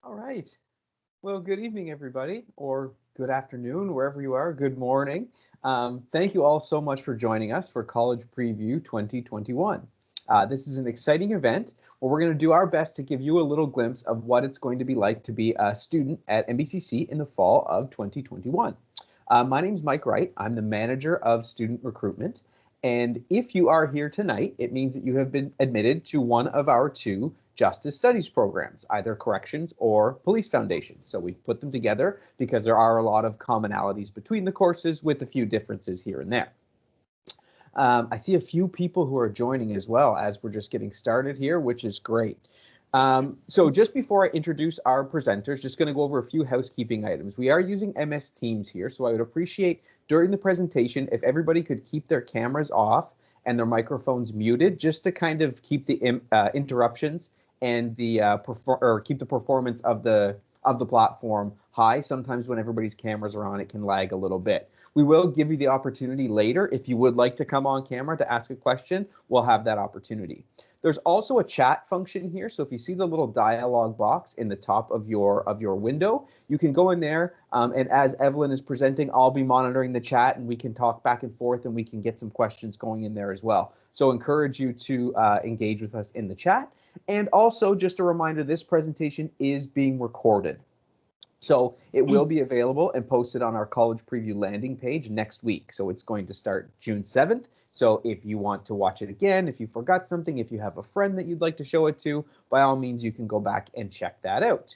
All right. Well, good evening, everybody, or good afternoon, wherever you are. Good morning. Thank you all so much for joining us for College Preview 2021. This is an exciting event where we're going to do our best to give you a little glimpse of what it's going to be like to be a student at NBCC in the fall of 2021. My name is Mike Wright. I'm the manager of student recruitment. And if you are here tonight, it means that you have been admitted to one of our two Justice Studies programs, either Corrections or Police Foundations. So we've put them together because there are a lot of commonalities between the courses with a few differences here and there. I see a few people who are joining as well as we're just getting started here, which is great. So just before I introduce our presenters, just going to go over a few housekeeping items. We are using MS Teams here, so I would appreciate during the presentation if everybody could keep their cameras off and their microphones muted, just to kind of keep the interruptions and the keep the performance of the platform high. Sometimes when everybody's cameras are on, it can lag a little bit. We will give you the opportunity later if you would like to come on camera to ask a question. We'll have that opportunity. There's also a chat function here, so if you see the little dialog box in the top of your window, you can go in there, and as Evelyn is presenting, I'll be monitoring the chat, and we can talk back and forth, and we can get some questions going in there as well. So encourage you to engage with us in the chat. And also, just a reminder, this presentation is being recorded. So it will be available and posted on our College Preview landing page next week. So it's going to start June 7th. So if you want to watch it again, if you forgot something, if you have a friend that you'd like to show it to, by all means, you can go back and check that out.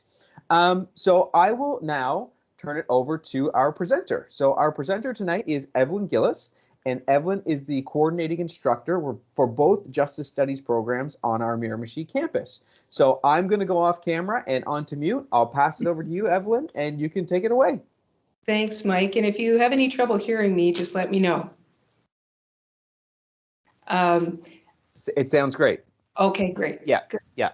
So I will now turn it over to our presenter. So our presenter tonight is Evelyn Gillis, and Evelyn is the coordinating instructor for both Justice Studies programs on our Miramichi campus. So I'm going to go off camera and onto mute. I'll pass it over to you, Evelyn, and you can take it away. Thanks, Mike. And if you have any trouble hearing me, just let me know. It sounds great. Okay, great. Yeah, good. Yeah.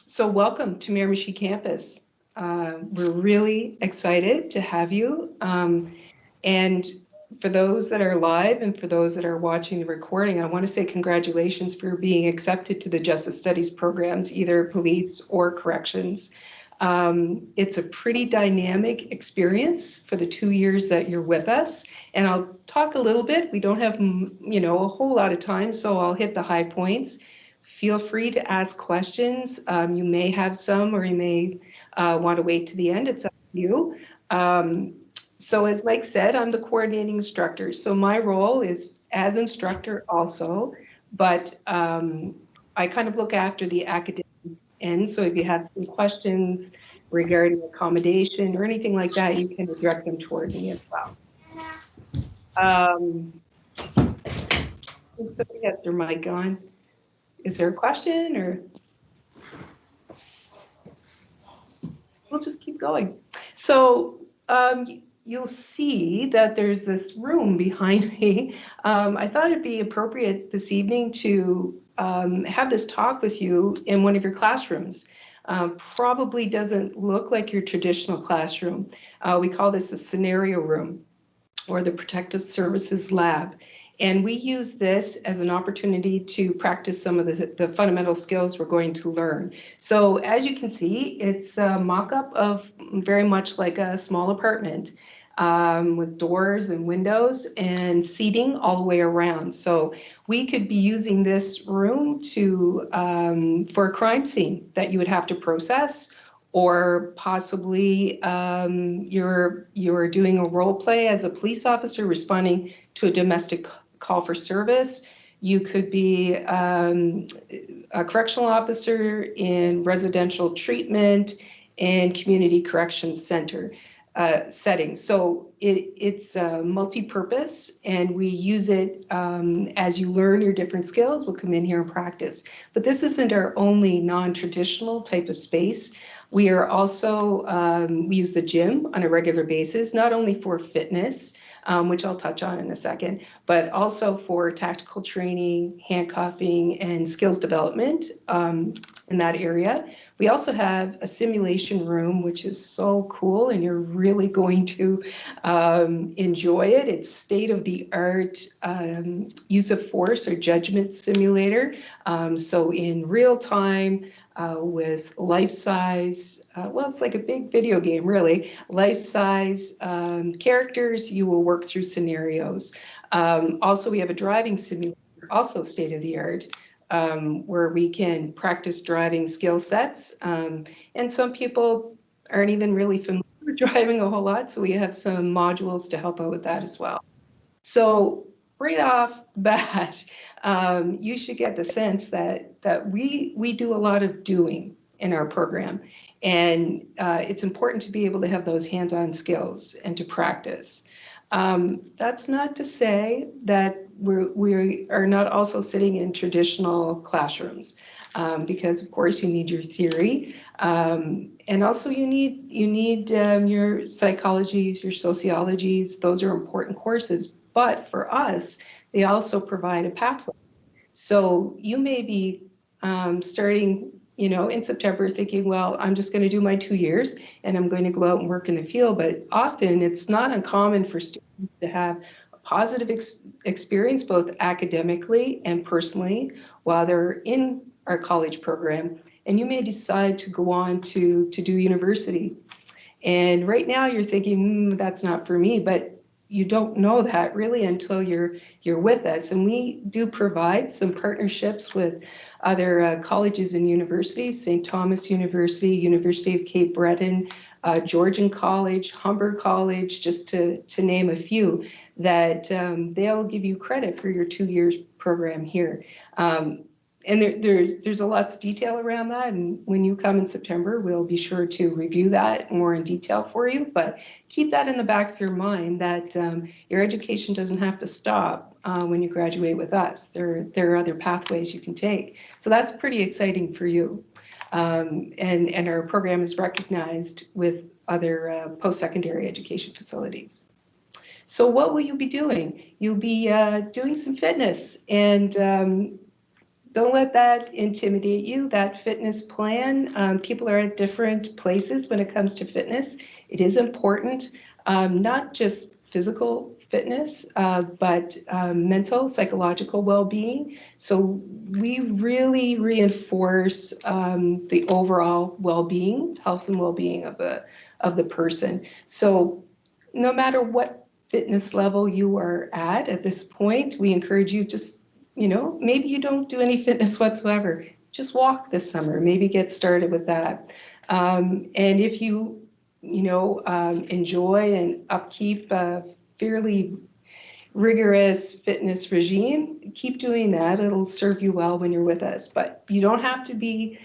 So welcome to Miramichi campus. We're really excited to have you. And for those that are live and for those that are watching the recording, I want to say congratulations for being accepted to the Justice Studies programs, either police or corrections. It's a pretty dynamic experience for the 2 years that you're with us. And I'll talk a little bit. We don't have, a whole lot of time, so I'll hit the high points. Feel free to ask questions. You may have some, or you may want to wait to the end. It's up to you. So as Mike said, I'm the coordinating instructor. So my role is as instructor also, but I kind of look after the academic end. So if you have some questions regarding accommodation or anything like that, you can direct them toward me as well. Somebody has their mic on. Is there a question, or we'll just keep going? So you'll see that there's this room behind me. I thought it'd be appropriate this evening to have this talk with you in one of your classrooms. Probably doesn't look like your traditional classroom. We call this a scenario room, or the Protective Services Lab. And we use this as an opportunity to practice some of the fundamental skills we're going to learn. So as you can see, it's a mock-up of very much like a small apartment with doors and windows and seating all the way around. So we could be using this room for a crime scene that you would have to process, or possibly you're doing a role play as a police officer responding to a domestic call for service. You could be a correctional officer in residential treatment and community corrections center settings. So it's multi-purpose, and we use it as you learn your different skills. We'll come in here and practice. But this isn't our only non-traditional type of space. We are also, we use the gym on a regular basis, not only for fitness, which I'll touch on in a second, but also for tactical training, handcuffing, and skills development in that area. We also have a simulation room, which is so cool, and you're really going to enjoy it. It's state-of-the-art use of force or judgment simulator. So in real time, with life-size, well, it's like a big video game, really. Life-size characters. You will work through scenarios. Also, we have a driving simulator, also state-of-the-art, where we can practice driving skill sets. And some people aren't even really familiar with driving a whole lot, so we have some modules to help out with that as well. So right off the bat, you should get the sense that we do a lot of doing in our program, and it's important to be able to have those hands-on skills and to practice. That's not to say that we are not also sitting in traditional classrooms, because of course you need your theory, and also you need your psychologies, your sociologies. Those are important courses. But for us, they also provide a pathway. So you may be starting, in September thinking, well, I'm just going to do my 2 years and I'm going to go out and work in the field. But often it's not uncommon for students to have a positive experience, both academically and personally, while they're in our college program. And you may decide to go on to do university. And right now you're thinking, that's not for me, but you don't know that really until you're with us. And we do provide some partnerships with other colleges and universities, St. Thomas University, University of Cape Breton, Georgian College, Humber College, just to name a few, that they'll give you credit for your 2 years program here. And there's a lot of detail around that. And when you come in September, we'll be sure to review that more in detail for you. But keep that in the back of your mind that your education doesn't have to stop when you graduate with us. There are other pathways you can take. So that's pretty exciting for you. And our program is recognized with other post-secondary education facilities. So what will you be doing? You'll be doing some fitness, and don't let that intimidate you. That fitness plan, people are at different places when it comes to fitness. It is important, not just physical fitness, but mental, psychological well-being. So we really reinforce the overall well-being, health and well-being of the person. So no matter what fitness level you are at this point, we encourage you just maybe you don't do any fitness whatsoever. Just walk this summer. Maybe get started with that. And if you, enjoy and upkeep a fairly rigorous fitness regime, keep doing that. It'll serve you well when you're with us. But you don't have to be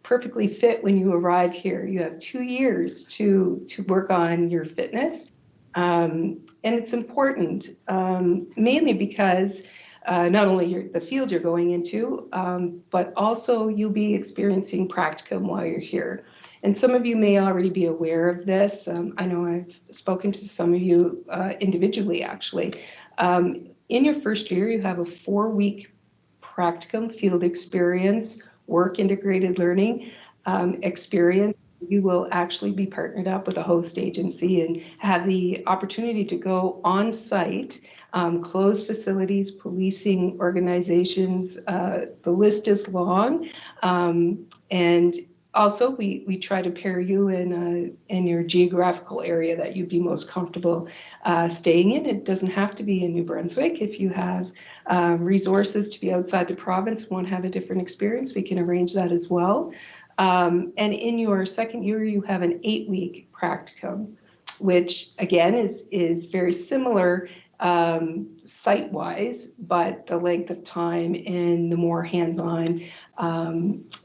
perfectly fit when you arrive here. You have 2 years to work on your fitness. And it's important, mainly because not only the field you're going into, but also you'll be experiencing practicum while you're here. And some of you may already be aware of this. I know I've spoken to some of you individually, actually. In your first year, you have a 4-week practicum field experience, work integrated learning experience. You will actually be partnered up with a host agency and have the opportunity to go on site, closed facilities, policing organizations. The list is long. And also, we try to pair you in your geographical area that you'd be most comfortable staying in. It doesn't have to be in New Brunswick. If you have resources to be outside the province and want to have a different experience, we can arrange that as well. And in your second year, you have an 8-week practicum, which again is very similar site-wise, but the length of time and the more hands-on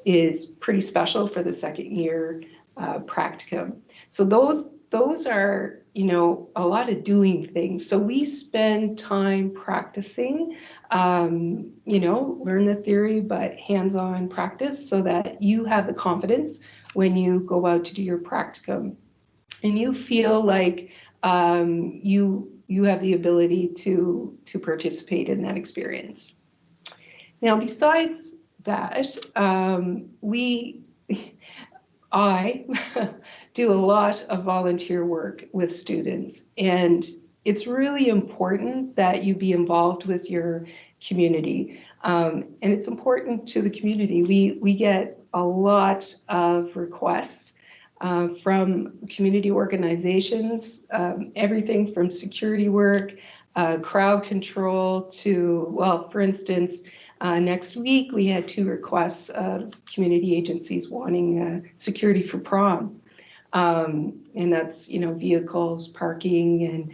is pretty special for the second year practicum. So those are, a lot of doing things. So we spend time practicing, learn the theory, but hands-on practice so that you have the confidence when you go out to do your practicum and you feel like you have the ability to participate in that experience. Now, besides that, I do a lot of volunteer work with students, and it's really important that you be involved with your community. And it's important to the community. We get a lot of requests from community organizations, everything from security work, crowd control to, well, for instance, next week we had 2 requests of community agencies wanting security for prom. And that's, vehicles, parking, and,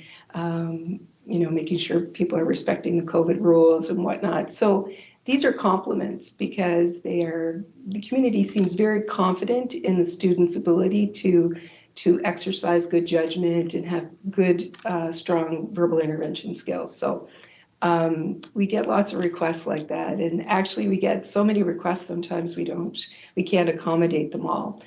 making sure people are respecting the COVID rules and whatnot. So these are compliments because the community seems very confident in the student's ability to exercise good judgment and have good, strong verbal intervention skills. So we get lots of requests like that. And actually we get so many requests, sometimes we can't accommodate them all.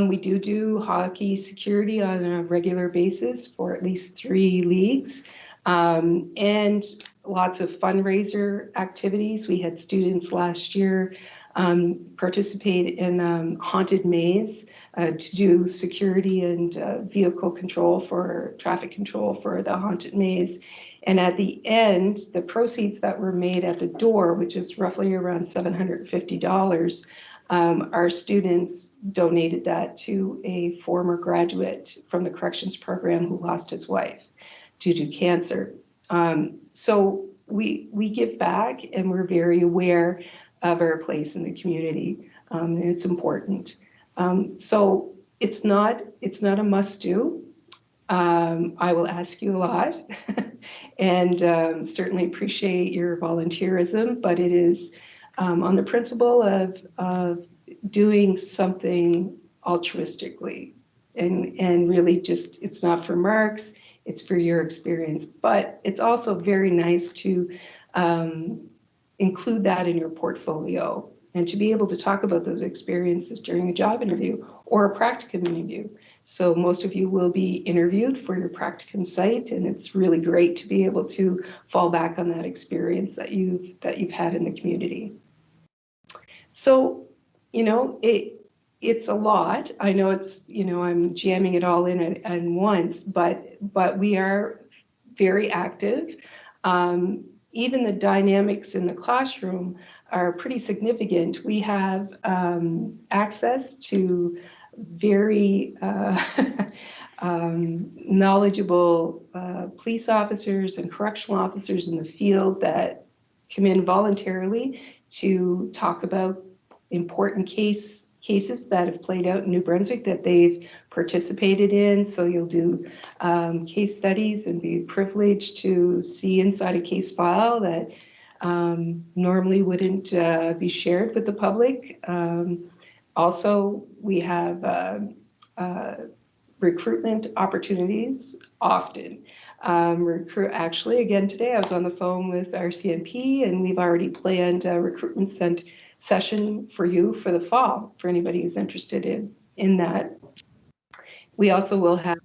We do hockey security on a regular basis for at least 3 leagues, and lots of fundraiser activities. We had students last year participate in Haunted Maze to do security and vehicle control for traffic control for the Haunted Maze. And at the end, the proceeds that were made at the door, which is roughly around $750, our students donated that to a former graduate from the corrections program who lost his wife due to cancer. So we give back, and we're very aware of our place in the community, and it's important. So it's not a must-do. I will ask you a lot, and certainly appreciate your volunteerism, but it is on the principle of doing something altruistically, and really just, it's not for marks, it's for your experience. But it's also very nice to include that in your portfolio and to be able to talk about those experiences during a job interview or a practicum interview. So most of you will be interviewed for your practicum site, and it's really great to be able to fall back on that experience that you've had in the community. So, it's a lot. I know it's, I'm jamming it all in at once, but we are very active. Even the dynamics in the classroom are pretty significant. We have access to very knowledgeable police officers and correctional officers in the field that come in voluntarily to talk about important cases that have played out in New Brunswick that they've participated in. So you'll do case studies and be privileged to see inside a case file that normally wouldn't be shared with the public. Also, we have recruitment opportunities often. Actually, again, today I was on the phone with our CMP, and we've already planned a recruitment session for you for the fall, for anybody who's interested in that. We also will have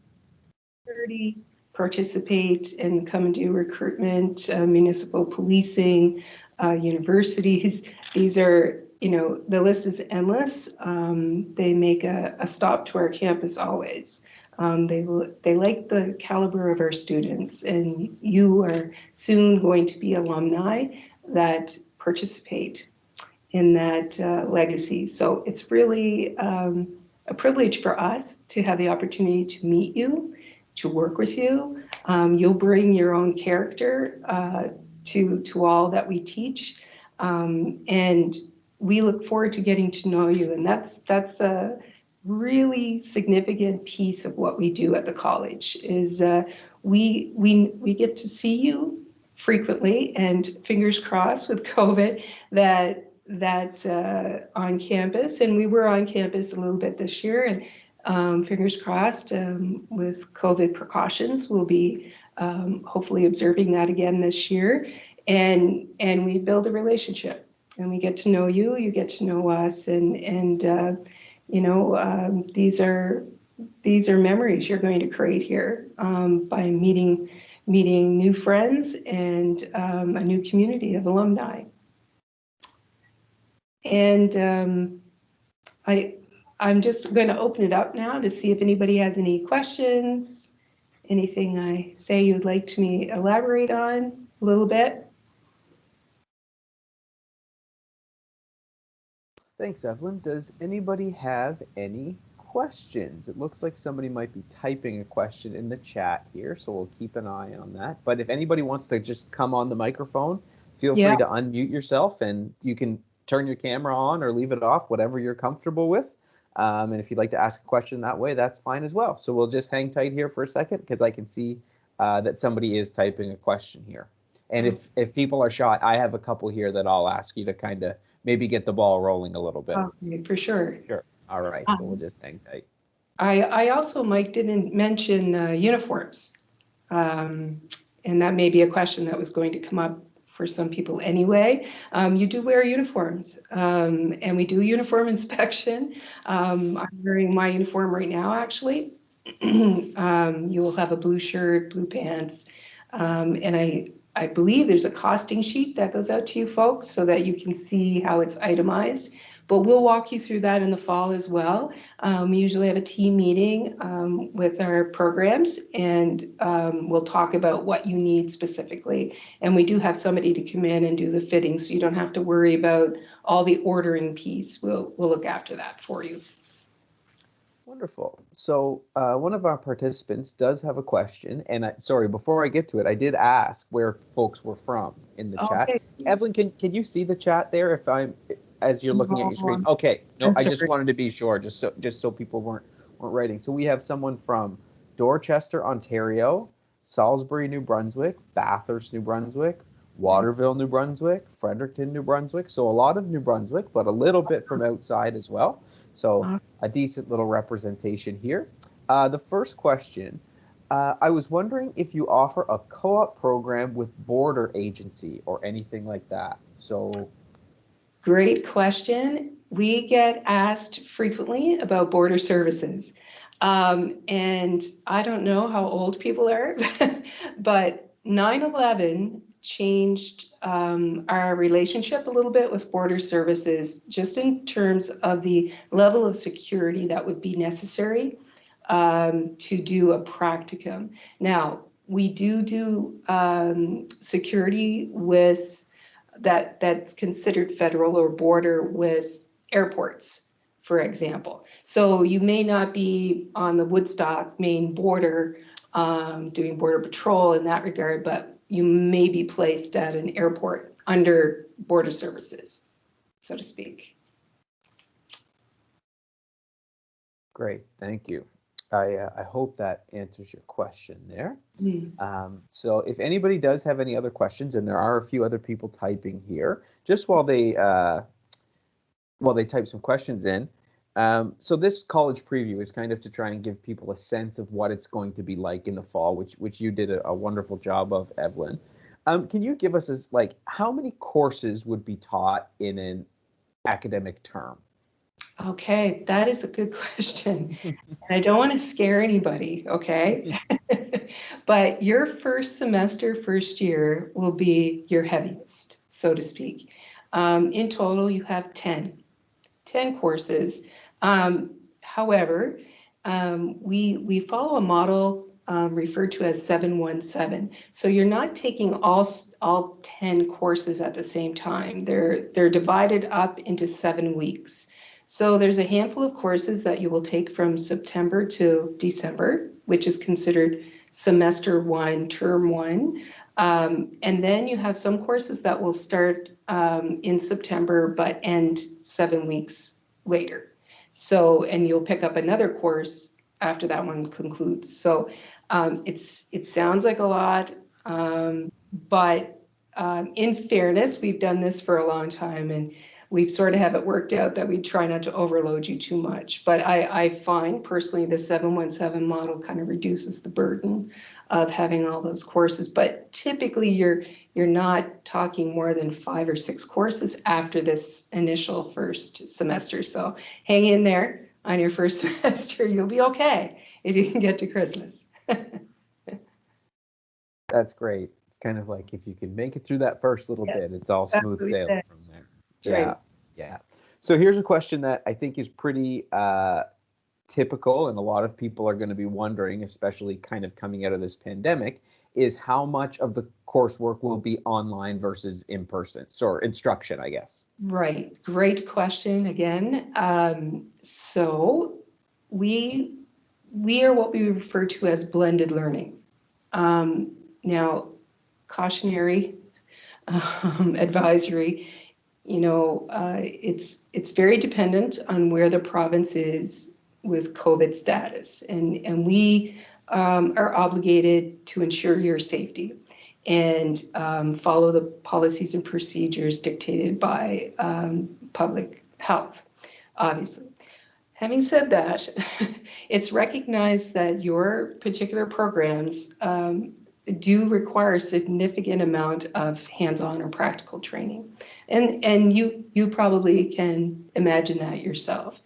30 participate and come and do recruitment, municipal policing, universities. These are, the list is endless. They make a stop to our campus always. They like the caliber of our students, and you are soon going to be alumni that participate in that legacy. So it's really a privilege for us to have the opportunity to meet you, to work with you. You'll bring your own character to all that we teach, and we look forward to getting to know you. And that's a really significant piece of what we do at the college is we get to see you frequently, and fingers crossed with COVID that on campus, and we were on campus a little bit this year, and fingers crossed with COVID precautions, we'll be hopefully observing that again this year, and we build a relationship, and we get to know you, you get to know us, and these are memories you're going to create here by meeting new friends and a new community of alumni. And I'm just going to open it up now to see if anybody has any questions, anything I say you'd like to me elaborate on a little bit? Thanks, Evelyn. Does anybody have any questions? It looks like somebody might be typing a question in the chat here, so we'll keep an eye on that. But if anybody wants to just come on the microphone, feel free to unmute yourself, and you can turn your camera on or leave it off, whatever you're comfortable with. And if you'd like to ask a question that way, that's fine as well. So we'll just hang tight here for a second, because I can see that somebody is typing a question here. And if people are shy, I have a couple here that I'll ask you to kind of maybe get the ball rolling a little bit. Okay, for sure. Sure. All right. So we'll just hang tight. I also, Mike, didn't mention uniforms. And that may be a question that was going to come up for some people anyway. You do wear uniforms, and we do uniform inspection. I'm wearing my uniform right now, actually. You will have a blue shirt, blue pants, and I believe there's a costing sheet that goes out to you folks so that you can see how it's itemized. But we'll walk you through that in the fall as well. We usually have a team meeting with our programs, and we'll talk about what you need specifically. And we do have somebody to come in and do the fitting, so you don't have to worry about all the ordering piece. We'll look after that for you. Wonderful. So one of our participants does have a question, and sorry, before I get to it, I did ask where folks were from in the chat. Evelyn, can you see the chat there as you're looking at your screen? Okay, no, I just wanted to be sure, just so people weren't writing. So we have someone from Dorchester, Ontario, Salisbury, New Brunswick, Bathurst, New Brunswick, Waterville, New Brunswick, Fredericton, New Brunswick. So a lot of New Brunswick, but a little bit from outside as well. So a decent little representation here. The first question, I was wondering if you offer a co-op program with border agency or anything like that. So. Great question. We get asked frequently about border services. And I don't know how old people are, but 9/11 changed our relationship a little bit with border services, just in terms of the level of security that would be necessary to do a practicum. Now, we do security with that's considered federal or border with airports, for example. So you may not be on the Woodstock main border doing border patrol in that regard, but you may be placed at an airport under border services, so to speak. Great, thank you. I hope that answers your question there. So if anybody does have any other questions, and there are a few other people typing here, just while they type some questions in. So this college preview is kind of to try and give people a sense of what it's going to be like in the fall, which you did a wonderful job of, Evelyn. Can you give us how many courses would be taught in an academic term? Okay, that is a good question. And I don't want to scare anybody, okay? But your first semester, first year will be your heaviest, so to speak. In total, you have 10 courses. However, we follow a model referred to as 717. So you're not taking all 10 courses at the same time. They're divided up into 7 weeks. So there's a handful of courses that you will take from September to December, which is considered semester 1, term 1. And then you have some courses that will start in September but end 7 weeks later. So, and you'll pick up another course after that one concludes. So it sounds like a lot, but in fairness, we've done this for a long time, and we've sort of have it worked out that we try not to overload you too much. But I find personally the 717 model kind of reduces the burden of having all those courses. But typically you're not talking more than 5 or 6 courses after this initial first semester. So hang in there on your first semester. You'll be okay if you can get to Christmas. That's great. It's kind of like if you can make it through that first little bit, it's all smooth sailing from there. Yeah, right. Yeah. So here's a question that I think is pretty typical, and a lot of people are going to be wondering, especially kind of coming out of this pandemic, is how much of the coursework will be online versus in person, or instruction, I guess. Right. Great question again. So we are what we refer to as blended learning. Now, cautionary advisory, it's very dependent on where the province is with COVID status, and we are obligated to ensure your safety and follow the policies and procedures dictated by public health, obviously. Having said that, it's recognized that your particular programs do require a significant amount of hands-on or practical training. And you probably can imagine that yourself,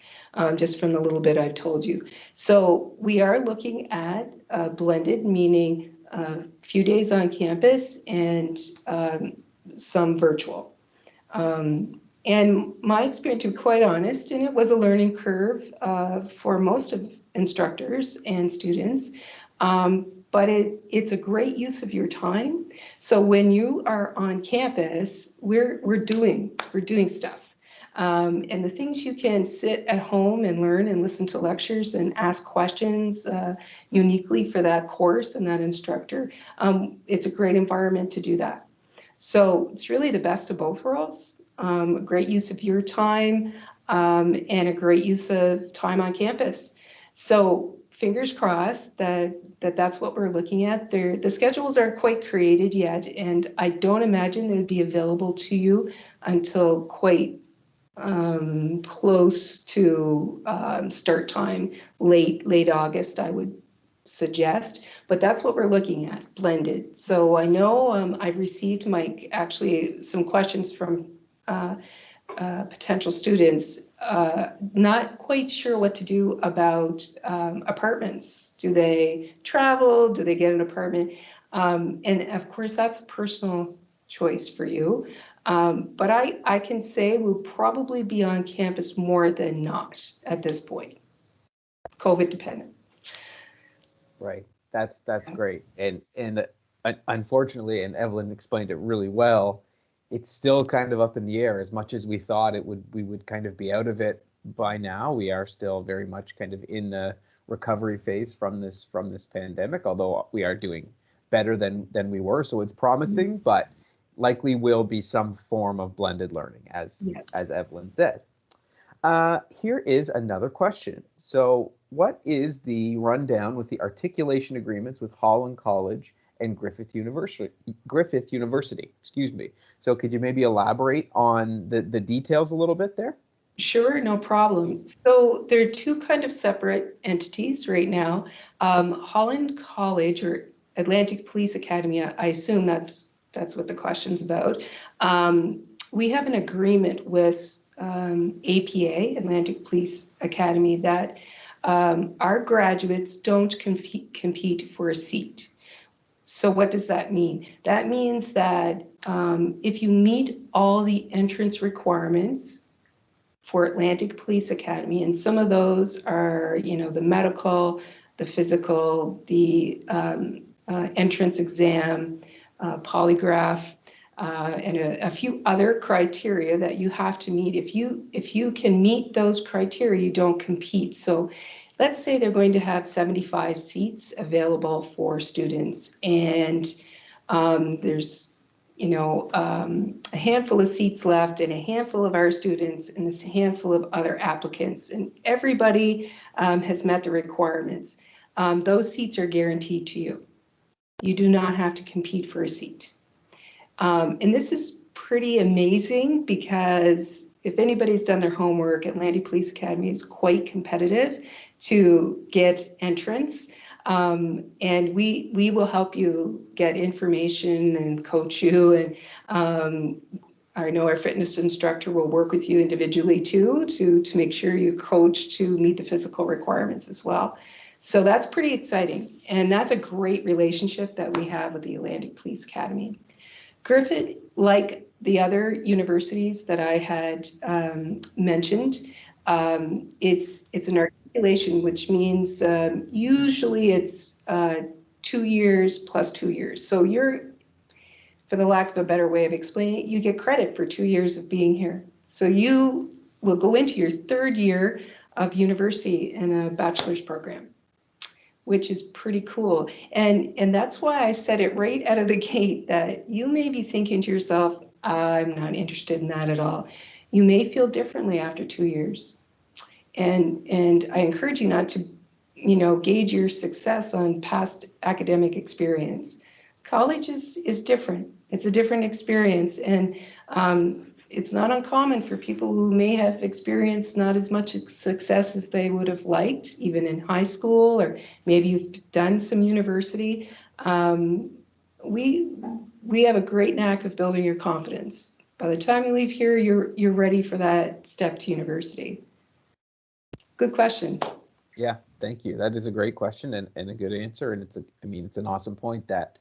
just from the little bit I've told you. So we are looking at blended, meaning a few days on campus and some virtual. And my experience, to be quite honest, and it was a learning curve for most of instructors and students, but it's a great use of your time. So when you are on campus, we're doing stuff. And the things you can sit at home and learn and listen to lectures and ask questions uniquely for that course and that instructor, it's a great environment to do that. So it's really the best of both worlds. A great use of your time and a great use of time on campus. So fingers crossed that's what we're looking at. The schedules aren't quite created yet, and I don't imagine they'd be available to you until quite close to start time, late August, I would suggest. But that's what we're looking at, blended. So I know I've received, Mike, actually some questions from potential students, not quite sure what to do about apartments. Do they travel? Do they get an apartment? And of course, that's a personal choice for you. But I can say we'll probably be on campus more than not at this point, COVID dependent. Right. That's great. And unfortunately, and Evelyn explained it really well, it's still kind of up in the air. As much as we thought we would kind of be out of it by now, we are still very much kind of in the recovery phase from this pandemic, although we are doing better than we were. So it's promising, but likely will be some form of blended learning, as Evelyn said. Here is another question. So what is the rundown with the articulation agreements with Holland College and Griffith University? Excuse me. So could you maybe elaborate on the details a little bit there? Sure, no problem. So there are two kind of separate entities right now. Holland College, or Atlantic Police Academy, I assume that's what the question's about. We have an agreement with APA, Atlantic Police Academy, that our graduates don't compete for a seat. So what does that mean? That means that if you meet all the entrance requirements for Atlantic Police Academy, and some of those are, the medical, the physical, the entrance exam, polygraph, and a few other criteria that you have to meet. If you can meet those criteria, you don't compete. So let's say they're going to have 75 seats available for students, and there's a handful of seats left, and a handful of our students, and a handful of other applicants, and everybody has met the requirements. Those seats are guaranteed to you. You do not have to compete for a seat. And this is pretty amazing, because if anybody's done their homework, Atlantic Police Academy is quite competitive to get entrance. And we will help you get information and coach you. And I know our fitness instructor will work with you individually too, to make sure you coach to meet the physical requirements as well. So that's pretty exciting. And that's a great relationship that we have with the Atlantic Police Academy. Griffith, like the other universities that I had mentioned, it's an articulation, which means usually it's 2 years plus 2 years. So you're, for the lack of a better way of explaining it, you get credit for 2 years of being here. So you will go into your third year of university in a bachelor's program, which is pretty cool. And that's why I said it right out of the gate that you may be thinking to yourself, I'm not interested in that at all. You may feel differently after 2 years. And I encourage you not to, gauge your success on past academic experience. College is different. It's a different experience. And it's not uncommon for people who may have experienced not as much success as they would have liked, even in high school, or maybe you've done some university. We have a great knack of building your confidence. By the time you leave here, you're ready for that step to university. Good question. Yeah, thank you. That is a great question and a good answer. And it's an awesome point that,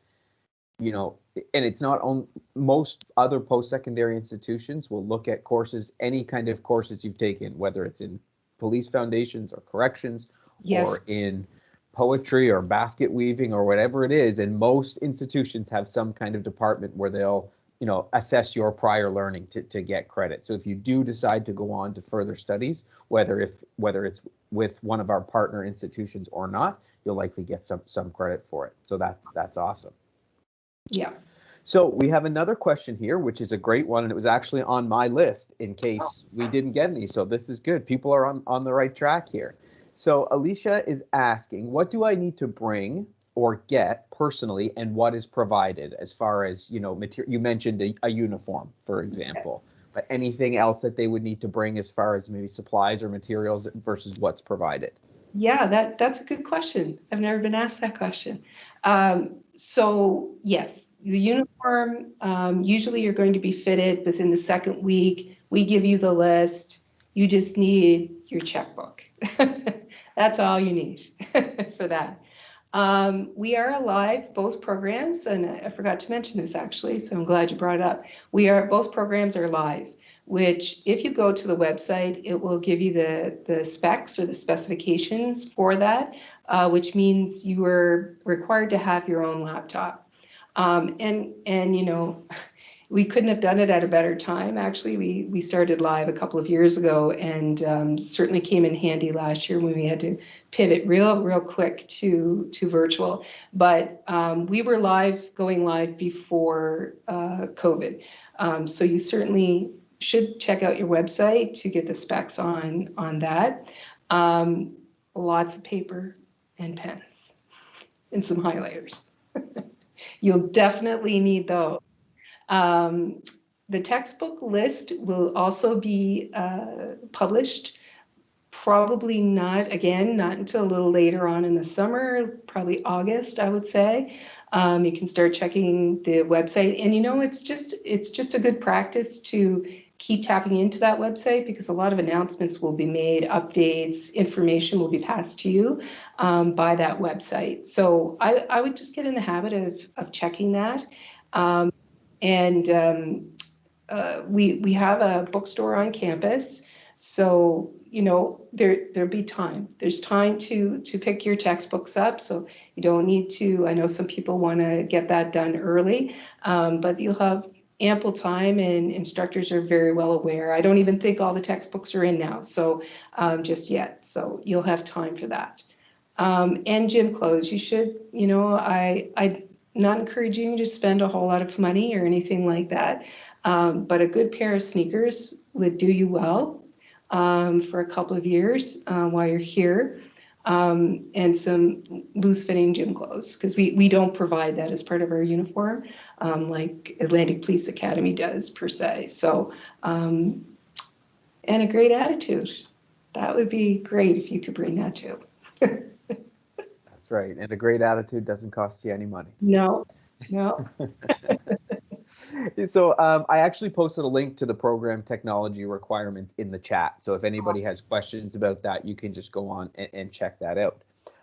and it's not on most other post-secondary institutions will look at courses, any kind of courses you've taken, whether it's in police foundations or corrections, yes, or in poetry or basket weaving or whatever it is. And most institutions have some kind of department where they'll, assess your prior learning to get credit. So if you do decide to go on to further studies, whether it's with one of our partner institutions or not, you'll likely get some credit for it. So that's awesome. Yeah. So we have another question here, which is a great one, and it was actually on my list in case we didn't get any. So this is good. People are on the right track here. So Alicia is asking, what do I need to bring or get personally, and what is provided as far as, you mentioned a uniform, for example, but anything else that they would need to bring as far as maybe supplies or materials versus what's provided? Yeah, that's a good question. I've never been asked that question. So yes, the uniform, usually you're going to be fitted within the second week. We give you the list. You just need your checkbook. That's all you need for that. We are live, both programs, and I forgot to mention this actually, so I'm glad you brought it up. Both programs are live, which if you go to the website, it will give you the specs or the specifications for that, which means you are required to have your own laptop. We couldn't have done it at a better time. Actually, we started live a couple of years ago, and certainly came in handy last year when we had to pivot real quick to virtual. But we were going live before COVID. So you certainly should check out your website to get the specs on that. Lots of paper and pens and some highlighters. You'll definitely need those. The textbook list will also be published, probably not until a little later on in the summer, probably August, I would say. You can start checking the website, and it's just a good practice to keep tapping into that website, because a lot of announcements will be made, updates, information will be passed to you by that website. So I would just get in the habit of checking that. We have a bookstore on campus, so there'll be time. There's time to pick your textbooks up, so you don't need to. I know some people want to get that done early, but you'll have ample time, and instructors are very well aware. I don't even think all the textbooks are in now, so just yet. So you'll have time for that. And gym clothes. You should. I not encouraging you to spend a whole lot of money or anything like that, but a good pair of sneakers would do you well for a couple of years while you're here, and some loose-fitting gym clothes, because we don't provide that as part of our uniform like Atlantic Police Academy does per se. So, and a great attitude. That would be great if you could bring that too. That's right. And a great attitude doesn't cost you any money. No. So I actually posted a link to the program technology requirements in the chat. So if anybody has questions about that, you can just go on and check that out.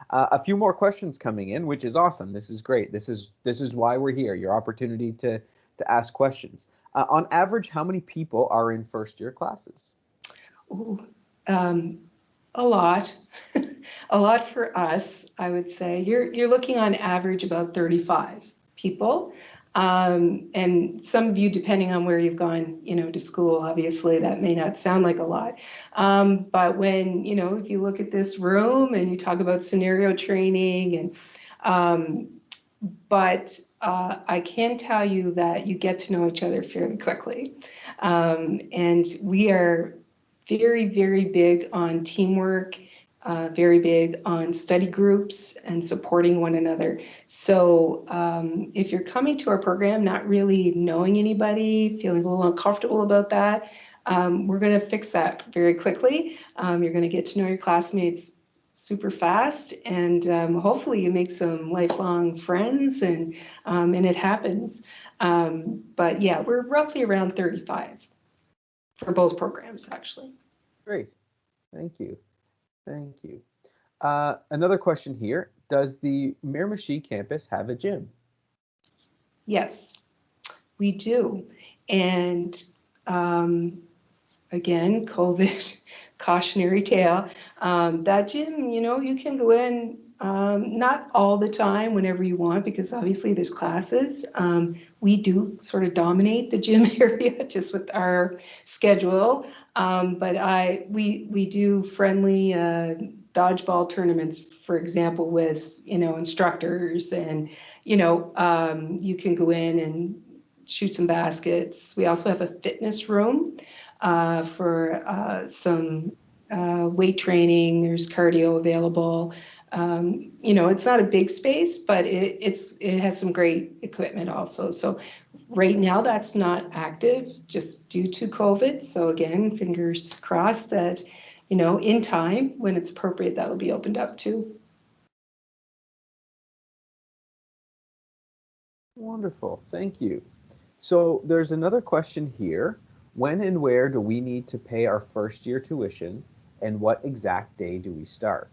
A few more questions coming in, which is awesome. This is great. This is why we're here. Your opportunity to ask questions. On average, how many people are in first year classes? Ooh, A lot. A lot for us, I would say. You're looking on average about 35 people. And some of you, depending on where you've gone, to school, obviously that may not sound like a lot. But when, if you look at this room and you talk about scenario training um, I can tell you that you get to know each other fairly quickly. And we are very, very big on teamwork, very big on study groups and supporting one another. So if you're coming to our program not really knowing anybody, feeling a little uncomfortable about that, we're going to fix that very quickly. You're going to get to know your classmates super fast, and hopefully you make some lifelong friends, and it happens. But yeah, we're roughly around 35 for both programs, actually. Great. Thank you. Thank you. Another question here. Does the Miramichi campus have a gym? Yes, we do. And again, COVID cautionary tale. That gym, you can go in not all the time whenever you want, because obviously there's classes. We do sort of dominate the gym area just with our schedule. But we do friendly dodgeball tournaments, for example, with instructors, and you can go in and shoot some baskets. We also have a fitness room for some weight training. There's cardio available. It's not a big space, but it has some great equipment also. So right now that's not active just due to COVID. So again, fingers crossed that, in time when it's appropriate, that'll be opened up too. Wonderful. Thank you. So there's another question here. When and where do we need to pay our first year tuition, and what exact day do we start?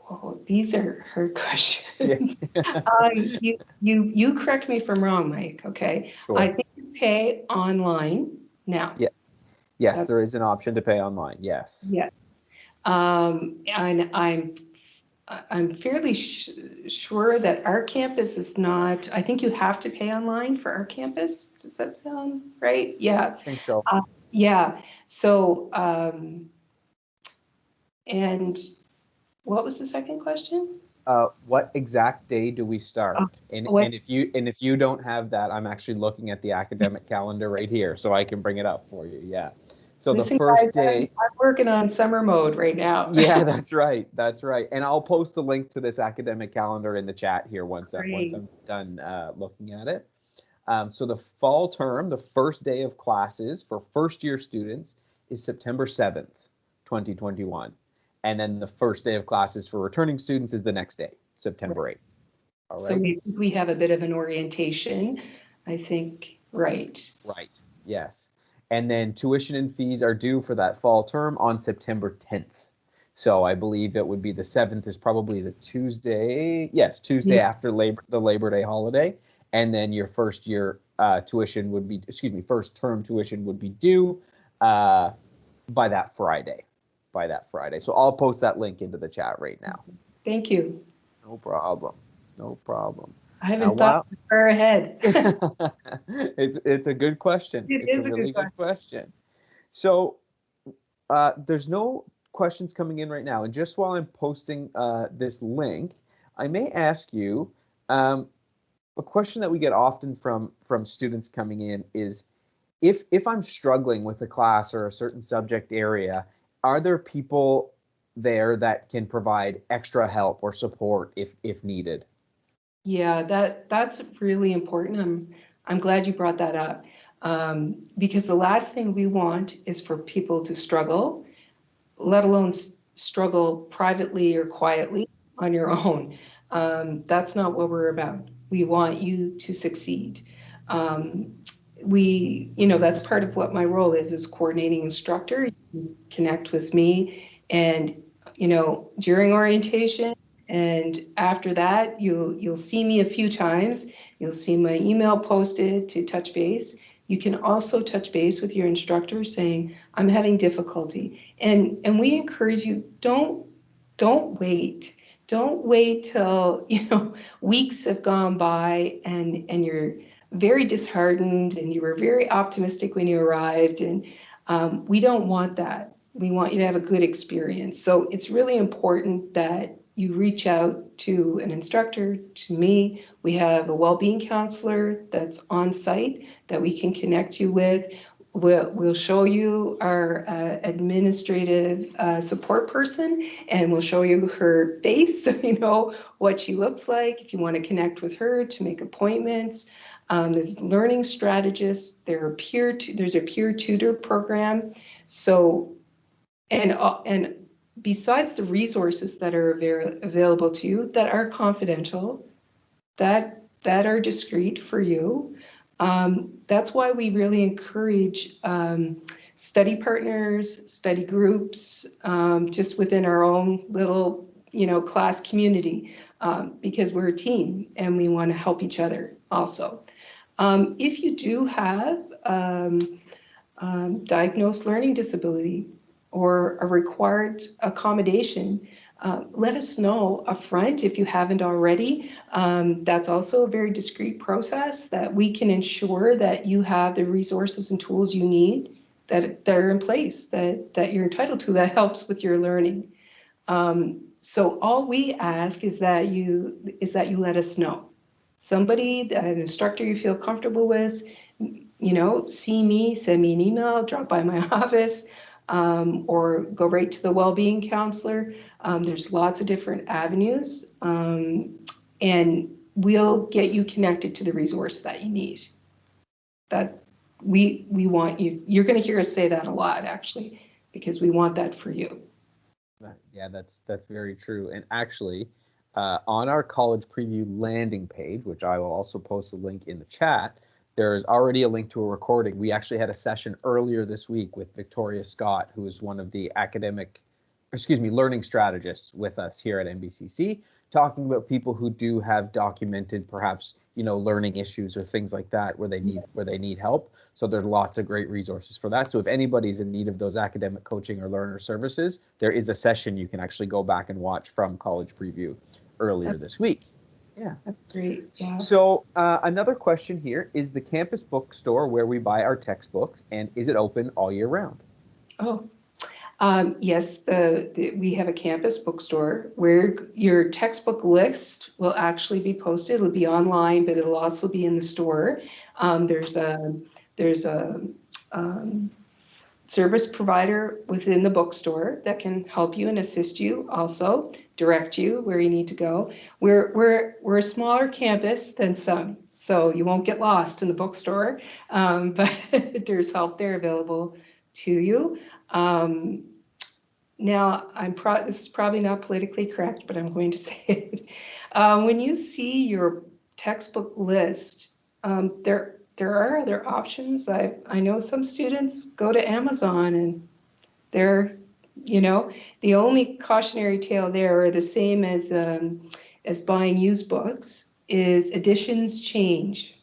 Oh, these are hard questions. Yeah. You correct me if I'm wrong, Mike. Okay, I Sure. think you pay online now. Yeah. Yes, That's, there is an option to pay online. Yes. yeah. And I'm fairly sure that our campus is not. I think you have to pay online for our campus. Does that sound right? Yeah. I think so. Yeah. So and what was the second question? What exact day do we start? And What? and if you don't have that, I'm actually looking at the academic calendar right here, so I can bring it up for you. Yeah. So the Listen, guys, first day. I'm working on summer mode right now. Yeah, that's right. That's right. And I'll post the link to this academic calendar in the chat here once Great. I'm done looking at it. So the fall term, the first day of classes for first year students is September 7th, 2021. And then the first day of classes for returning students is the next day, September 8th. All So right. we have a bit of an orientation, I think, right? Right. Yes. And then tuition and fees are due for that fall term on September 10th. So I believe it would be the 7th is probably the Tuesday. Yes, Tuesday Yeah. after the Labor Day holiday. And then your first year tuition would be, first term tuition would be due by that Friday. So I'll post that link into the chat right now. Thank you. No problem. No problem. I haven't thought far ahead. It's a good question. It's a really good question. So there's no questions coming in right now. And just while I'm posting this link, I may ask you a question that we get often from students coming in is if I'm struggling with a class or a certain subject area, are there people there that can provide extra help or support if needed? Yeah, that's really important. I'm glad you brought that up, because the last thing we want is for people to struggle, let alone struggle privately or quietly on your own. That's not what we're about. We want you to succeed. That's part of what my role is coordinating instructor. You can connect with me, and during orientation and after that, you'll see me a few times. You'll see my email posted to touch base. You can also touch base with your instructor saying, I'm having difficulty. And we encourage you, don't wait. Don't wait till, weeks have gone by and you're very disheartened and you were very optimistic when you arrived. And we don't want that. We want you to have a good experience. So it's really important that you reach out to an instructor, to me. We have a well-being counselor that's on site that we can connect you with. We'll show you our administrative support person, and we'll show you her face so you know what she looks like. If you want to connect with her to make appointments, there's learning strategists. There's a peer tutor program. So, and besides the resources that are available to you that are confidential, that are discreet for you. That's why we really encourage study partners, study groups, just within our own little, class community, because we're a team and we want to help each other also. If you do have diagnosed learning disability or a required accommodation, let us know upfront if you haven't already. That's also a very discreet process that we can ensure that you have the resources and tools you need that are in place, that you're entitled to, that helps with your learning. So all we ask is that you let us know. Somebody, an instructor you feel comfortable with, see me, send me an email, drop by my office, or go right to the well-being counselor. There's lots of different avenues, and we'll get you connected to the resource that you need. That we want you. You're going to hear us say that a lot, actually, because we want that for you. Yeah, that's very true. And actually, on our college preview landing page, which I will also post a link in the chat, there is already a link to a recording. We actually had a session earlier this week with Victoria Scott, who is one of the learning strategists with us here at NBCC, talking about people who do have documented, perhaps, learning issues or things like that where they need help. So there's lots of great resources for that. So if anybody's in need of those academic coaching or learner services, there is a session you can actually go back and watch from College Preview earlier this week. Yeah. That's great. Yeah. So another question here, is the campus bookstore where we buy our textbooks, and is it open all year round? Oh, yes, we have a campus bookstore where your textbook list will actually be posted. It'll be online, but it'll also be in the store. There's a service provider within the bookstore that can help you and assist you, also direct you where you need to go. We're a smaller campus than some, so you won't get lost in the bookstore, but there's help there available to you. Now, this is probably not politically correct, but I'm going to say it. When you see your textbook list, there are other options. I know some students go to Amazon and they're, the only cautionary tale there, are the same as buying used books, is editions change.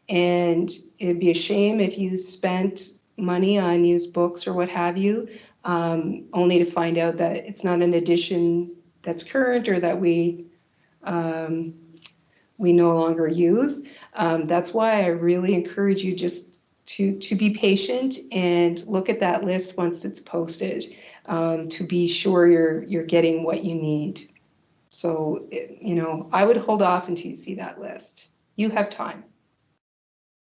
And it'd be a shame if you spent money on used books or what have you, only to find out that it's not an edition that's current or that we no longer use. That's why I really encourage you just to be patient and look at that list once it's posted, to be sure you're getting what you need. So, I would hold off until you see that list. You have time.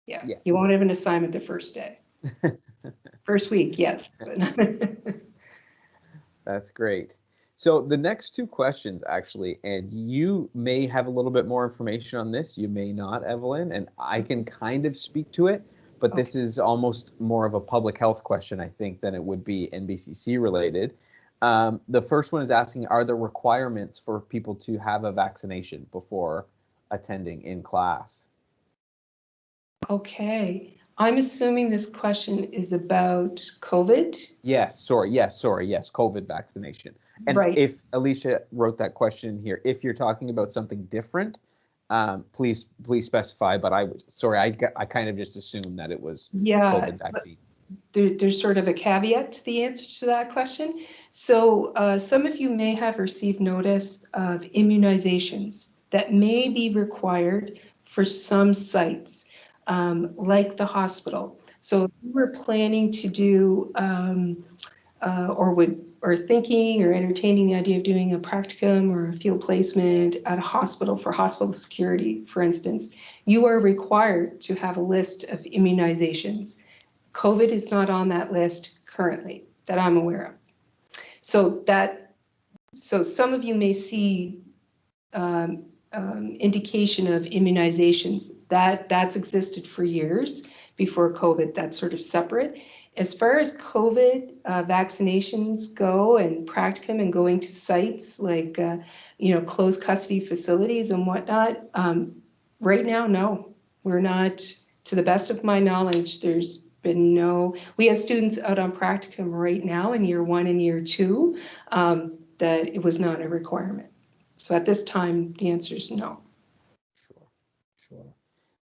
Yeah. You won't have an assignment the first day. First week, yes. That's great. So the next two questions, actually, and you may have a little bit more information on this, you may not, Evelyn, and I can kind of speak to it, but this is almost more of a public health question, I think, than it would be NBCC related. The first one is asking, are there requirements for people to have a vaccination before attending in class? Okay. I'm assuming this question is about COVID. Yes, COVID vaccination. And right. If Alicia wrote that question here, if you're talking about something different, please specify. But I kind of just assumed that it was Yeah, COVID vaccine. there's sort of a caveat to the answer to that question. So some of you may have received notice of immunizations that may be required for some sites, like the hospital. So if you were planning to do or thinking or entertaining the idea of doing a practicum or a field placement at a hospital for hospital security, for instance, you are required to have a list of immunizations. COVID is not on that list currently that I'm aware of. So some of you may see indication of immunizations that's existed for years before COVID. That's sort of separate. As far as COVID vaccinations go and practicum and going to sites like closed custody facilities and whatnot, right now, no, we're not. To the best of my knowledge, there's been no. We have students out on practicum right now in year 1 and year 2 that it was not a requirement. So at this time, the answer is no. Sure.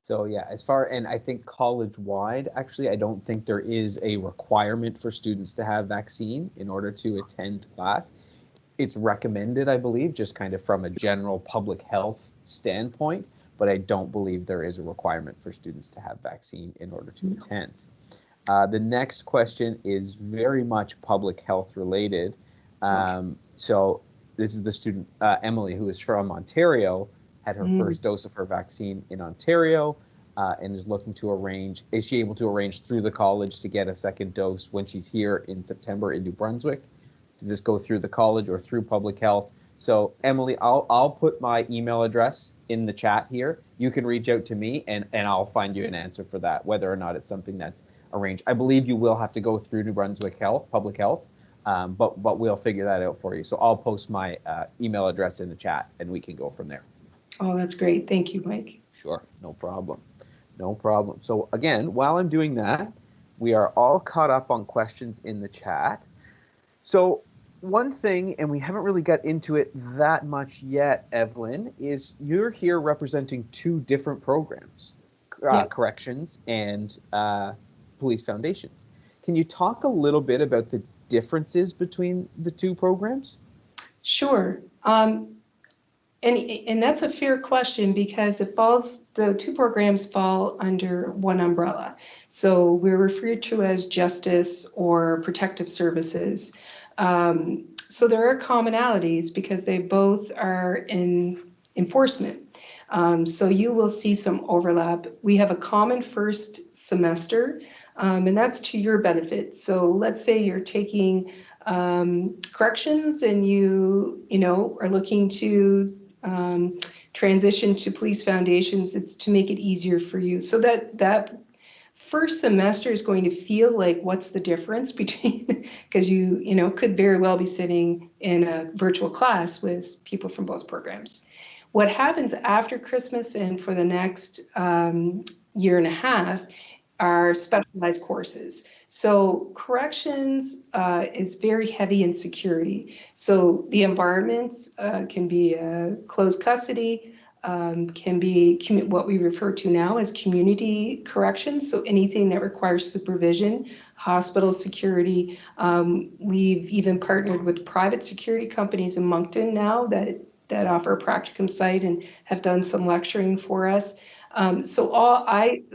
So yeah, and I think college-wide, actually, I don't think there is a requirement for students to have vaccine in order to attend class. It's recommended, I believe, just kind of from a general public health standpoint, but I don't believe there is a requirement for students to have vaccine in order to attend. The next question is very much public health related. So this is the student, Emily, who is from Ontario, had her first dose of her vaccine in Ontario, and is looking to arrange, is she able to arrange through the college to get a second dose when she's here in September in New Brunswick? Does this go through the college or through public health? So Emily, I'll put my email address in the chat here. You can reach out to me and I'll find you an answer for that, whether or not it's something that's arranged. I believe you will have to go through New Brunswick Health, public health, but we'll figure that out for you. So I'll post my email address in the chat and we can go from there. Oh, that's great. Thank you, Mike. Sure, no problem. No problem. So again, while I'm doing that, we are all caught up on questions in the chat. So one thing, and we haven't really got into it that much yet, Evelyn, is you're here representing 2 different programs, corrections and police foundations. Can you talk a little bit about the differences between the 2 programs? Sure. And that's a fair question because the 2 programs fall under one umbrella. So we're referred to as justice or protective services. So there are commonalities because they both are in enforcement. So you will see some overlap. We have a common first semester, and that's to your benefit. So let's say you're taking corrections and you are looking to transition to police foundations. It's to make it easier for you. So that first semester is going to feel like what's the difference between, because you could very well be sitting in a virtual class with people from both programs. What happens after Christmas and for the next year and a half are specialized courses. So corrections is very heavy in security. So the environments can be closed custody, can be what we refer to now as community corrections. So anything that requires supervision, hospital security. We've even partnered with private security companies in Moncton now that offer a practicum site and have done some lecturing for us. So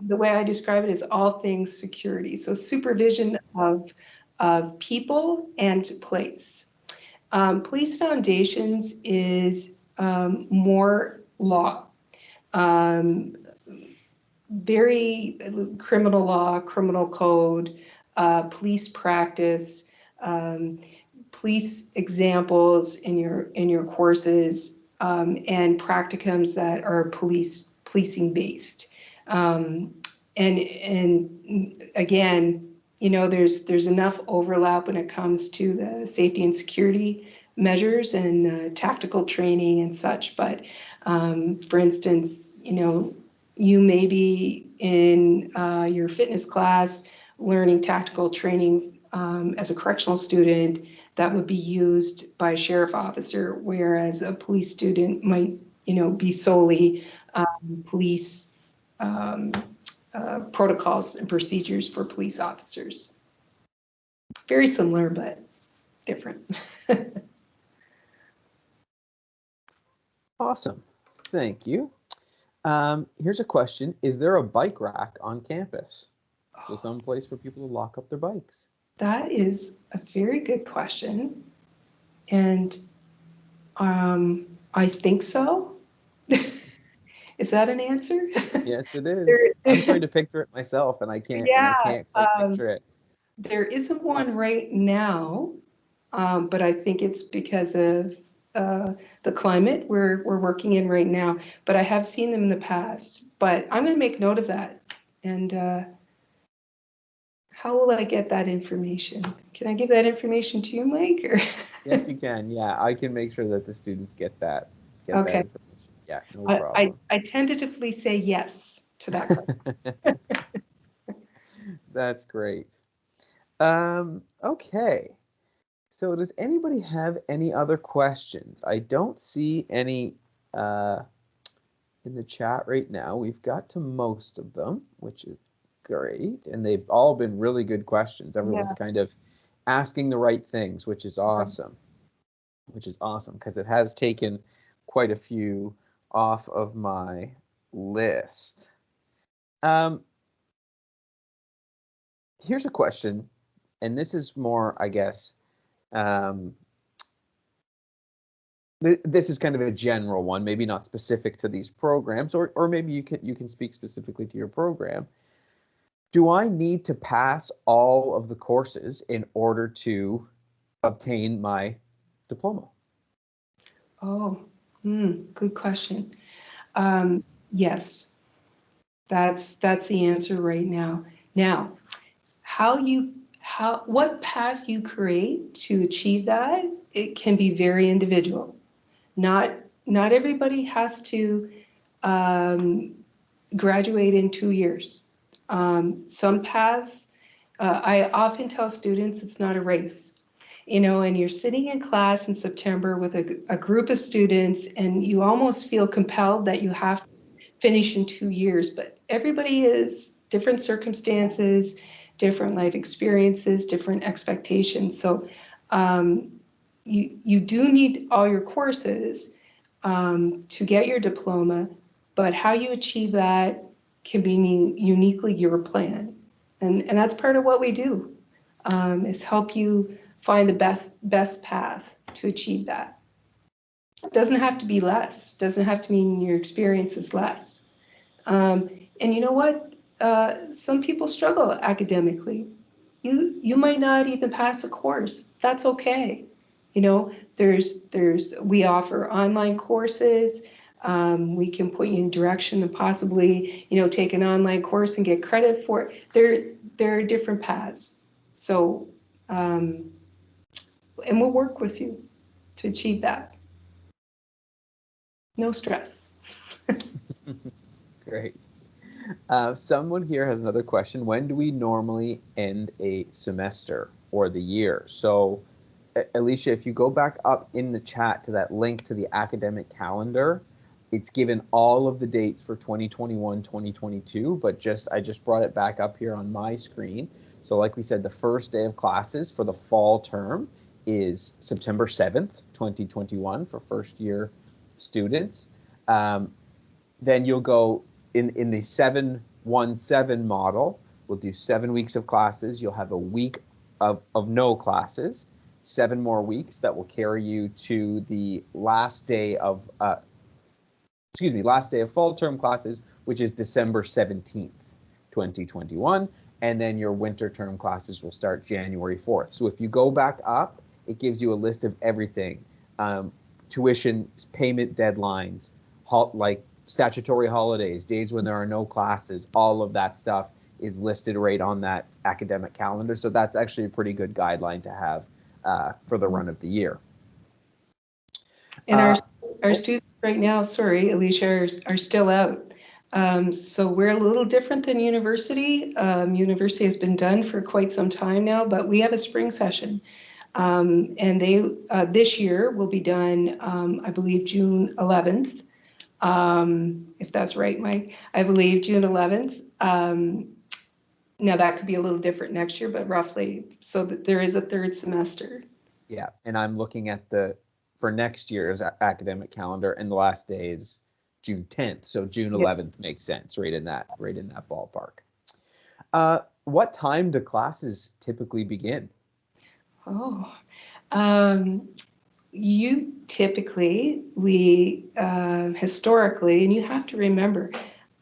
the way I describe it is all things security. So supervision of people and place. Police foundations is more law, very criminal law, criminal code, police practice, police examples in your courses, and practicums that are policing based. And again, there's enough overlap when it comes to the safety and security measures and tactical training and such. But for instance, you may be in your fitness class learning tactical training as a correctional student that would be used by a sheriff officer, whereas a police student might, be solely police protocols and procedures for police officers. Very similar, but different. Awesome. Thank you. Here's a question. Is there a bike rack on campus? So some place for people to lock up their bikes. That is a very good question. And I think so. Is that an answer? Yes, it is. I'm trying to picture it myself, and I can't. Yeah, I can't quite picture it. There isn't one right now, but I think it's because of the climate we're working in right now. But I have seen them in the past. But I'm going to make note of that. And how will I get that information? Can I give that information to you, Mike? Or? Yes, you can. Yeah, I can make sure that the students get that. That Okay. information. Yeah, no problem. I tentatively say yes to that question. That's great. Okay. So does anybody have any other questions? I don't see any in the chat right now. We've got to most of them, which is great. And they've all been really good questions. Everyone's kind of asking the right things, which is awesome. Which is awesome because it has taken quite a few off of my list. Here's a question, and this is more, I guess, this is kind of a general one, maybe not specific to these programs, or maybe you can speak specifically to your program. Do I need to pass all of the courses in order to obtain my diploma? Oh, good question. Yes, that's the answer right now. Now, what path you create to achieve that, it can be very individual. Not everybody has to graduate in 2 years. Some paths, I often tell students it's not a race. You know, and you're sitting in class in September with a group of students, and you almost feel compelled that you have to finish in 2 years, but everybody is different circumstances, different life experiences, different expectations. So you do need all your courses to get your diploma, but how you achieve that can be uniquely your plan. And that's part of what we do, is help you find the best path to achieve that. It doesn't have to be less. It doesn't have to mean your experience is less. And you know what? Some people struggle academically. You might not even pass a course. That's okay. You know, we offer online courses. We can put you in direction to possibly, you know, take an online course and get credit for it. There are different paths. So, and we'll work with you to achieve that. No stress. Great. Someone here has another question. When do we normally end a semester or the year? So, Alicia, if you go back up in the chat to that link to the academic calendar, it's given all of the dates for 2021, 2022, but I just brought it back up here on my screen. So like we said, the first day of classes for the fall term is September 7th, 2021 for first year students. Then you'll go in the 7-1-7 model. We'll do 7 weeks of classes. You'll have a week of no classes, 7 more weeks that will carry you to the last day of fall term classes, which is December 17th, 2021. And then your winter term classes will start January 4th. So if you go back up, it gives you a list of everything. Tuition, payment deadlines, like statutory holidays, days when there are no classes, all of that stuff is listed right on that academic calendar. So that's actually a pretty good guideline to have for the run of the year. And our students right now, sorry, Alicia, are still out. So we're a little different than university. University has been done for quite some time now, but we have a spring session. And they this year will be done, I believe, June 11th. if that's right, Mike. I believe June 11th. Now that could be a little different next year, but roughly, so that there is a third semester. Yeah, and I'm looking at for next year's academic calendar, and the last day is June 10th. So June 11th makes sense, right in that ballpark. What time do classes typically begin? Oh, you typically, historically, and you have to remember,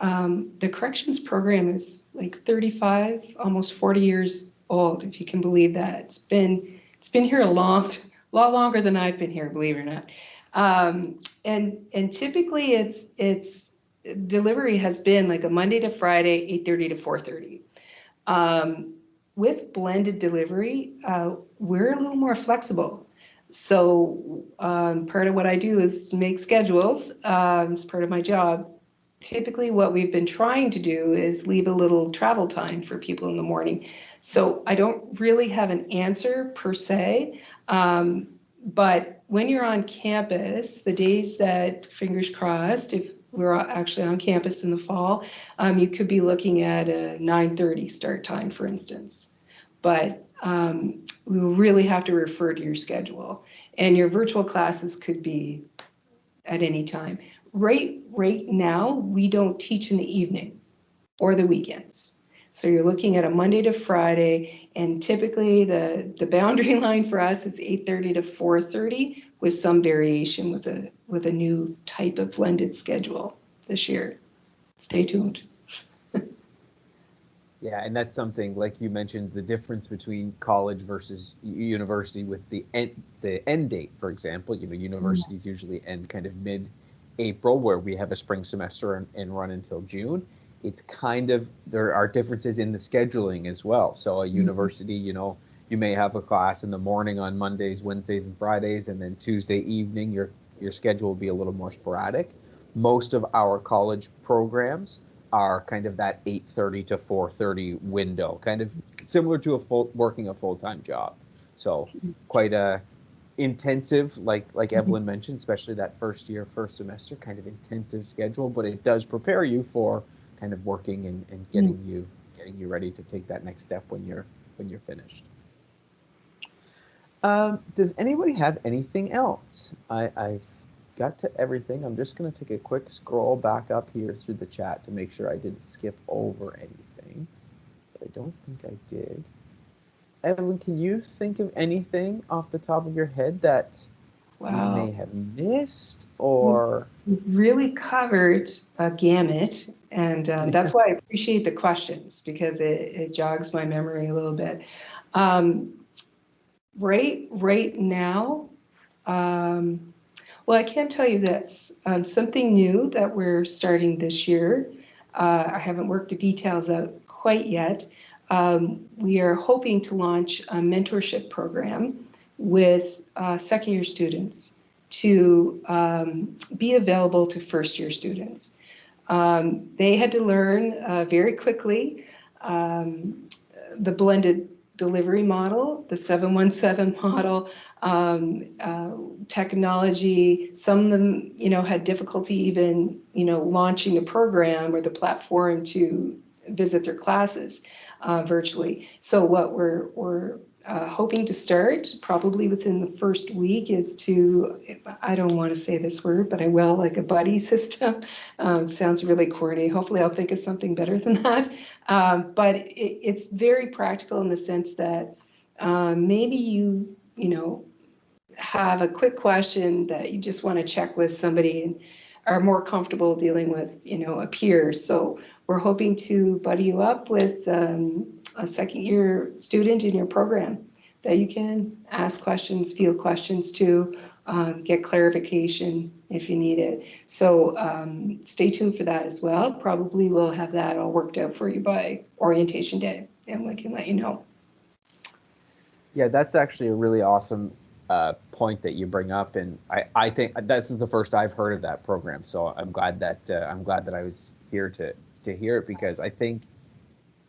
the corrections program is like 35, almost 40 years old, if you can believe that. It's been here a lot longer than I've been here, believe it or not. And typically it's delivery has been like a Monday to Friday, 8:30 to 4:30. With blended delivery, we're a little more flexible. So part of what I do is make schedules. It's part of my job. Typically, what we've been trying to do is leave a little travel time for people in the morning. So I don't really have an answer per se, but when you're on campus, the days that, fingers crossed, if we're actually on campus in the fall, you could be looking at a 9:30 start time, for instance. But we will really have to refer to your schedule. And your virtual classes could be at any time. Right now, we don't teach in the evening or the weekends. So you're looking at a Monday to Friday, and typically the boundary line for us is 8:30 to 4:30, with some variation with a new type of blended schedule this year. Stay tuned. Yeah, and that's something, like you mentioned, the difference between college versus university with the end date, for example. Universities usually end kind of mid-April, where we have a spring semester and run until June. It's kind of, there are differences in the scheduling as well. So a university, you may have a class in the morning on Mondays, Wednesdays, and Fridays, and then Tuesday evening, your schedule will be a little more sporadic. Most of our college programs are kind of that 8:30 to 4:30 window, kind of similar to working a full-time job. So quite a intensive, like Evelyn mentioned, especially that first semester, kind of intensive schedule, but it does prepare you for kind of working and getting you ready to take that next step when you're finished. Does anybody have anything else? I've got to everything. I'm just going to take a quick scroll back up here through the chat to make sure I didn't skip over anything. But I don't think I did. Evelyn, can you think of anything off the top of your head that we may have missed, or? We've really covered a gamut, and that's why I appreciate the questions, because it jogs my memory a little bit. Right now, well, I can tell you this, something new that we're starting this year. I haven't worked the details out quite yet. We are hoping to launch a mentorship program with second-year students to be available to first-year students. They had to learn very quickly the blended delivery model, the 717 model, technology. Some of them, had difficulty even, launching the program or the platform to visit their classes virtually. So what we're hoping to start probably within the first week is to, I don't want to say this word, but I will, like a buddy system. Sounds really corny. Hopefully I'll think of something better than that. But it's very practical in the sense that maybe you have a quick question that you just want to check with somebody and are more comfortable dealing with, a peer. So we're hoping to buddy you up with a second-year student in your program that you can ask questions, field questions to, get clarification if you need it. So stay tuned for that as well. Probably we'll have that all worked out for you by orientation day, and we can let you know. Yeah, that's actually a really awesome point that you bring up, and I think this is the first I've heard of that program. So I'm glad that I was here to hear it, because I think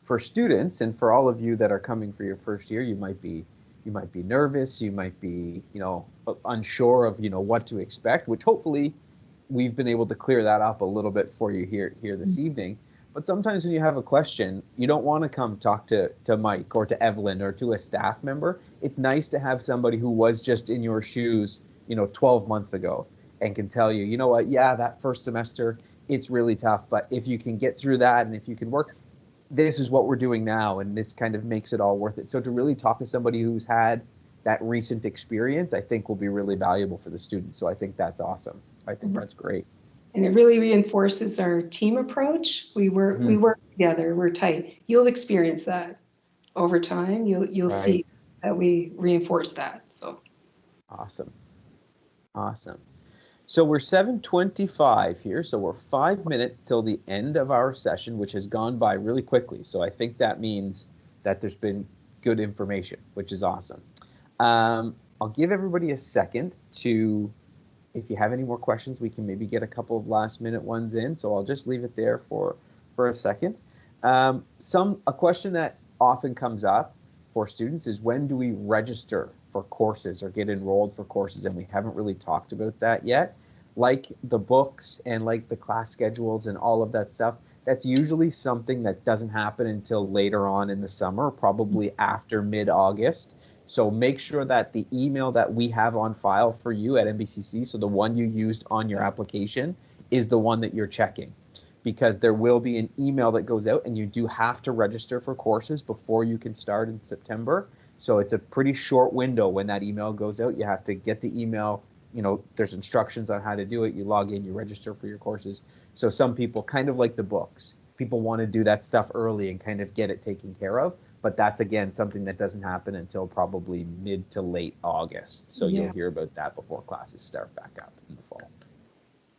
for students and for all of you that are coming for your first year, you might be nervous, you might be unsure of what to expect, which hopefully we've been able to clear that up a little bit for you here this evening. But sometimes when you have a question, you don't want to come talk to Mike or to Evelyn or to a staff member. It's nice to have somebody who was just in your shoes, 12 months ago and can tell you, you know what, yeah, that first semester, it's really tough. But if you can get through that and if you can work, this is what we're doing now. And this kind of makes it all worth it. So to really talk to somebody who's had that recent experience, I think will be really valuable for the students. So I think that's awesome. I think that's great. And it really reinforces our team approach. We work together. We're tight. You'll experience that over time. You'll see that we reinforce that. So awesome. So we're 7:25 here. So we're 5 minutes till the end of our session, which has gone by really quickly. So I think that means that there's been good information, which is awesome. I'll give everybody a second to. If you have any more questions, we can maybe get a couple of last minute ones in. So I'll just leave it there for a second. A question that often comes up for students is, when do we register for courses or get enrolled for courses? And we haven't really talked about that yet. Like the books and like the class schedules and all of that stuff, that's usually something that doesn't happen until later on in the summer, probably after mid-August. So make sure that the email that we have on file for you at NBCC, so the one you used on your application, is the one that you're checking, because there will be an email that goes out and you do have to register for courses before you can start in September. So it's a pretty short window when that email goes out. You have to get the email, there's instructions on how to do it. You log in, you register for your courses. So some people, kind of like the books, people want to do that stuff early and kind of get it taken care of. But that's, again, something that doesn't happen until probably mid to late August. So you'll hear about that before classes start back up in the fall.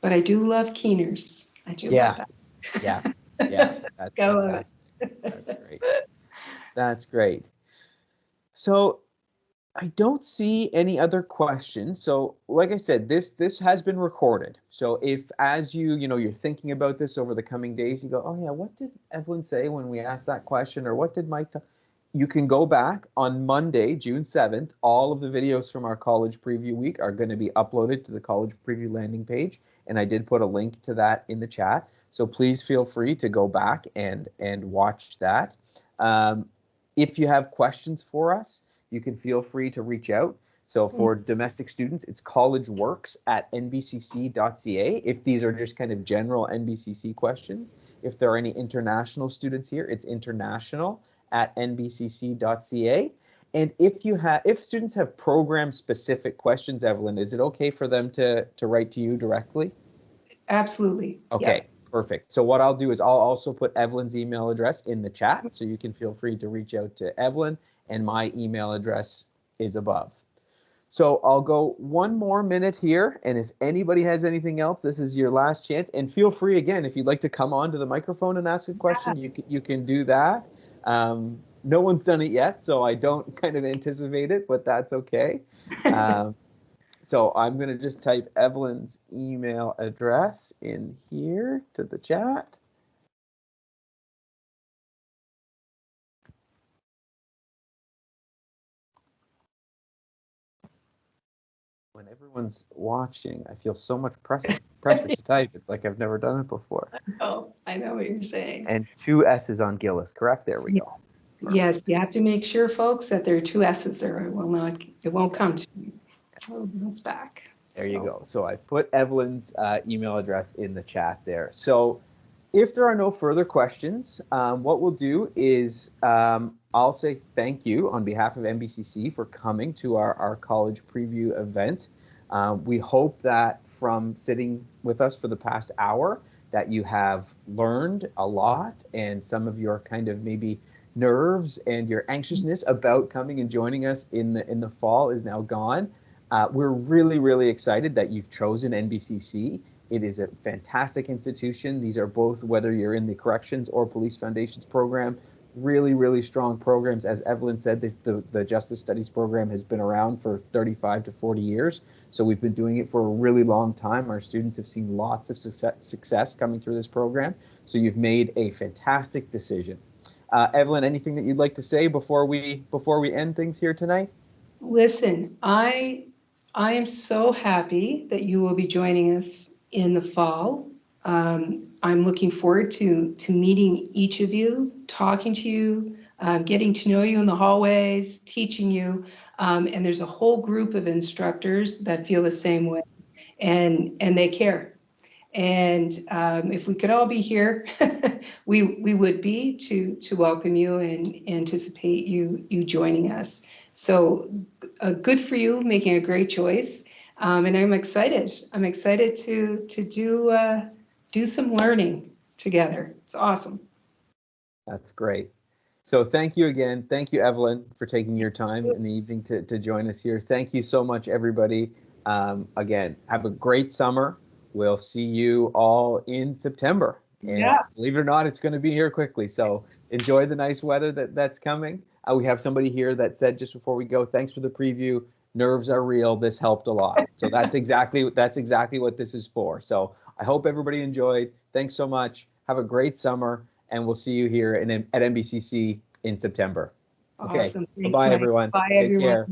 But I do love keeners. I do love that. Yeah. That's fantastic. That's great. That's great. So I don't see any other questions. So like I said, this has been recorded. So if, as you're thinking about this over the coming days, you go, oh yeah, what did Evelyn say when we asked that question? Or what did Mike tell? You can go back on Monday, June 7th. All of the videos from our college preview week are going to be uploaded to the college preview landing page. And I did put a link to that in the chat. So please feel free to go back and watch that. If you have questions for us, you can feel free to reach out. So for domestic students, it's collegeworks@nbcc.ca. If these are just kind of general NBCC questions. If there are any international students here, it's international@nbcc.ca. And if students have program specific questions, Evelyn, is it okay for them to write to you directly? Absolutely. Okay. Yeah. Perfect. So what I'll do is I'll also put Evelyn's email address in the chat, so you can feel free to reach out to Evelyn, and my email address is above. So I'll go one more minute here, and if anybody has anything else, this is your last chance. And feel free, again, if you'd like to come onto the microphone and ask a question, you can do that. No one's done it yet, so I don't kind of anticipate it, but that's okay. So I'm going to just type Evelyn's email address in here to the chat. When everyone's watching, I feel so much pressure to type. It's like I've never done it before. Oh, I know what you're saying. And 2 S's on Gillis, correct? There we go. Perfect. Yes, you have to make sure, folks, that there are 2 S's, or it won't come to you. Oh, it's back. There you go. So I've put Evelyn's email address in the chat there. So if there are no further questions, what we'll do is I'll say thank you on behalf of NBCC for coming to our college preview event. We hope that from sitting with us for the past hour that you have learned a lot, and some of your kind of maybe nerves and your anxiousness about coming and joining us in the fall is now gone. We're really, really excited that you've chosen NBCC. It is a fantastic institution. These are both, whether you're in the Corrections or Police Foundations program, really, really strong programs. As Evelyn said, the Justice Studies program has been around for 35 to 40 years. So we've been doing it for a really long time. Our students have seen lots of success coming through this program. So you've made a fantastic decision. Evelyn, anything that you'd like to say before we end things here tonight? Listen, I am so happy that you will be joining us in the fall. I'm looking forward to meeting each of you, talking to you, getting to know you in the hallways, teaching you. And there's a whole group of instructors that feel the same way, and they care. And if we could all be here, we would be to welcome you and anticipate you joining us. So good for you, making a great choice. And I'm excited. I'm excited to do some learning together. It's awesome. That's great. So thank you again. Thank you, Evelyn, for taking your time in the evening to join us here. Thank you so much, everybody. Again, have a great summer. We'll see you all in September. And Yeah. believe it or not, it's going to be here quickly. So enjoy the nice weather that's coming. We have somebody here that said just before we go, thanks for the preview. Nerves are real. This helped a lot. So that's exactly what this is for. So I hope everybody enjoyed. Thanks so much. Have a great summer, and we'll see you here at NBCC in September. Okay. Awesome. Bye-bye, everyone. Bye, Take everyone. care.